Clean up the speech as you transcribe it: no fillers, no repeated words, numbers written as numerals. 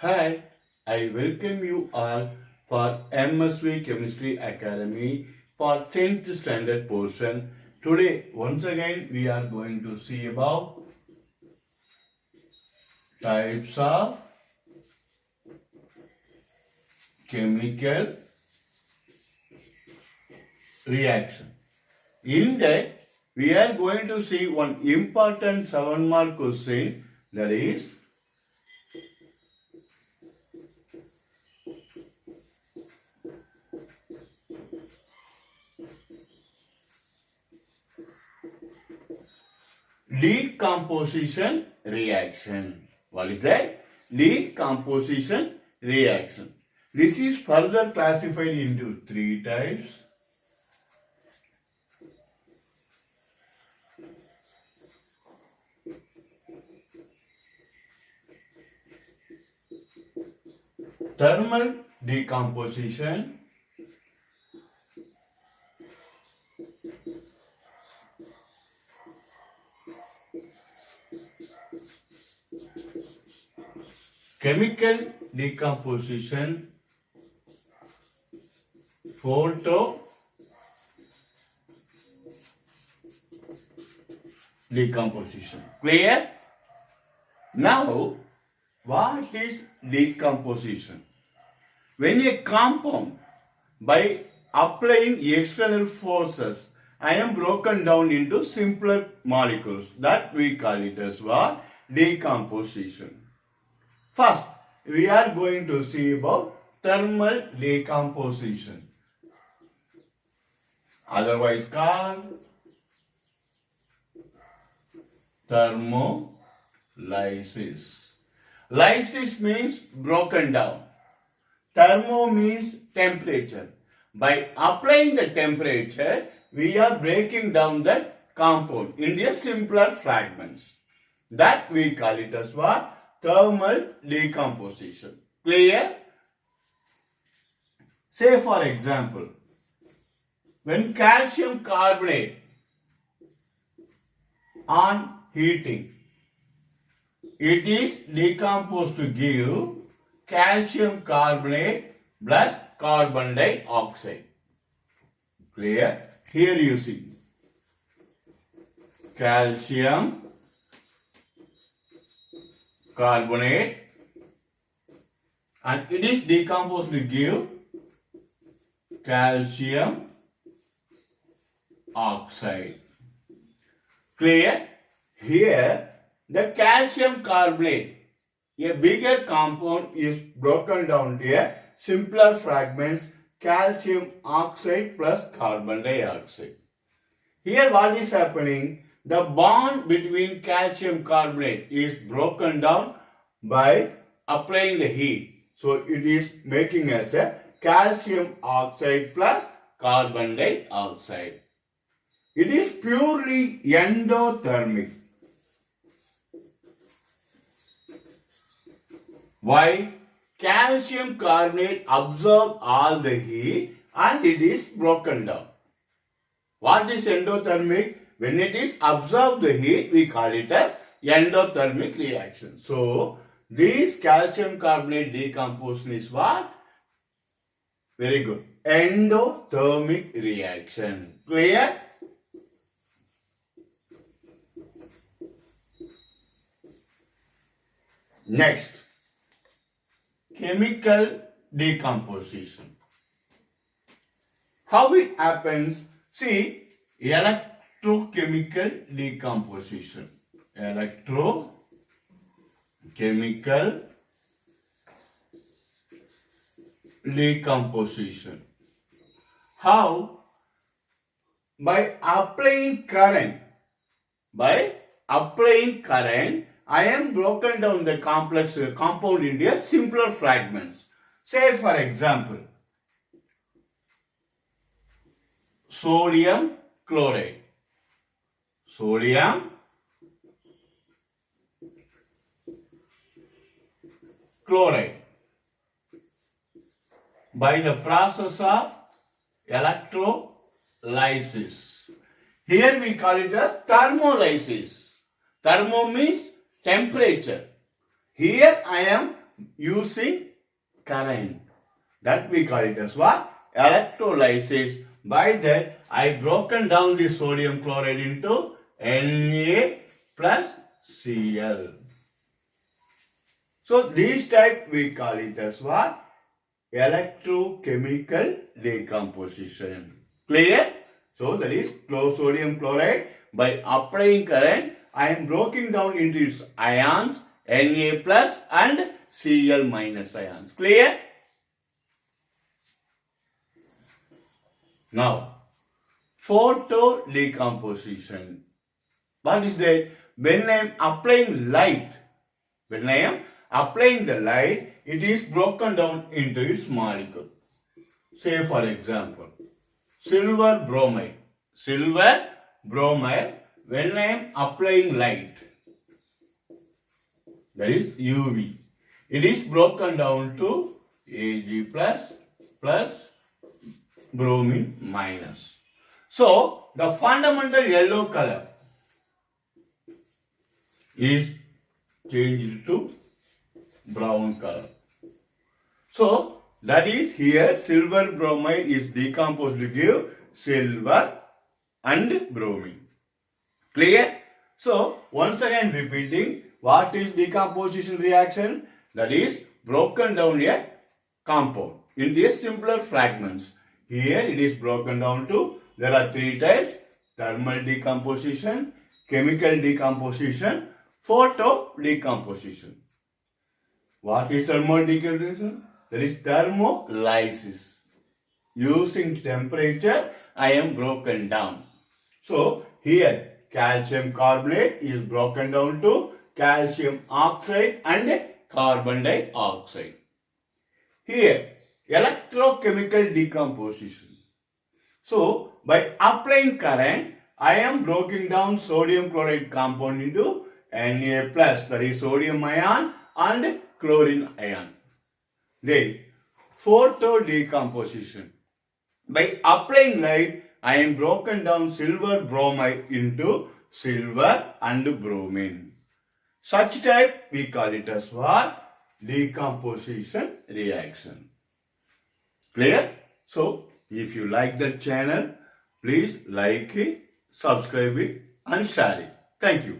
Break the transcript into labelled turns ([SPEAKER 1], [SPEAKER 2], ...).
[SPEAKER 1] Hi, I welcome you all for MSV Chemistry Academy for 10th standard portion. Today, once again, we are going to see about types of chemical reaction. In that, we are going to see one important 7-mark question, that is decomposition reaction. What is that? Decomposition reaction. This is further classified into 3 types. Thermal decomposition, chemical decomposition, photo decomposition. Clear? Now, what is decomposition? When a compound, by applying external forces, I am broken down into simpler molecules, that we call it as what? Decomposition. First, we are going to see about thermal decomposition, otherwise called thermolysis. Lysis means broken down. Thermo means temperature. By applying the temperature, we are breaking down the compound into simpler fragments. That we call it as what? Thermal decomposition. Clear? Say for example, when calcium carbonate on heating, it is decomposed to give calcium carbonate plus carbon dioxide. Clear? Here you see calcium carbonate and it is decomposed to give calcium oxide. Clear? Here the calcium carbonate, a bigger compound, is broken down to a simpler fragments, calcium oxide plus carbon dioxide. Here what is happening? The bond between calcium carbonate is broken down by applying the heat. So it is making as a calcium oxide plus carbon dioxide. It is purely endothermic. Why? Calcium carbonate absorbs all the heat and it is broken down. What is endothermic? When it is absorbed the heat, we call it as endothermic reaction. So, this calcium carbonate decomposition is what? Very good. Endothermic reaction. Clear? Next, chemical decomposition. How it happens? See, electrochemical decomposition. Electrochemical decomposition. How? By applying current. I am broken down the complex compound into simpler fragments. Say for example, sodium chloride. Sodium chloride. By the process of electrolysis. Here we call it as thermolysis. Thermo means temperature. Here I am using current. That we call it as what? Electrolysis. By that, I broken down the sodium chloride into Na plus Cl. So this type we call it as what? Electrochemical decomposition. Clear? So that is sodium chloride. By applying current, I am breaking down into its ions Na plus and Cl minus ions. Clear? Now, photo decomposition. What is that? When I am applying light, it is broken down into its molecule. Say for example, silver bromide. When I am applying light, that is UV, it is broken down to Ag plus bromine minus. So, the fundamental yellow color is changed to brown color. So, that is here silver bromide is decomposed to give silver and bromine. Clear? So, once again repeating, what is decomposition reaction? That is broken down a compound into simpler fragments. Here it is broken down to, there are three types: thermal decomposition, chemical decomposition, photo decomposition. What is thermal decomposition? That is thermolysis. Using temperature, I am broken down. So, here calcium carbonate is broken down to calcium oxide and carbon dioxide. Here, electrochemical decomposition. So, by applying current, I am breaking down sodium chloride compound into Na plus, that is sodium ion and chlorine ion. Then, photo decomposition. By applying light, I am broken down silver bromide into silver and bromine. Such type we call it as what? Decomposition reaction. Clear? So, if you like the channel, please like it, subscribe it and share it. Thank you.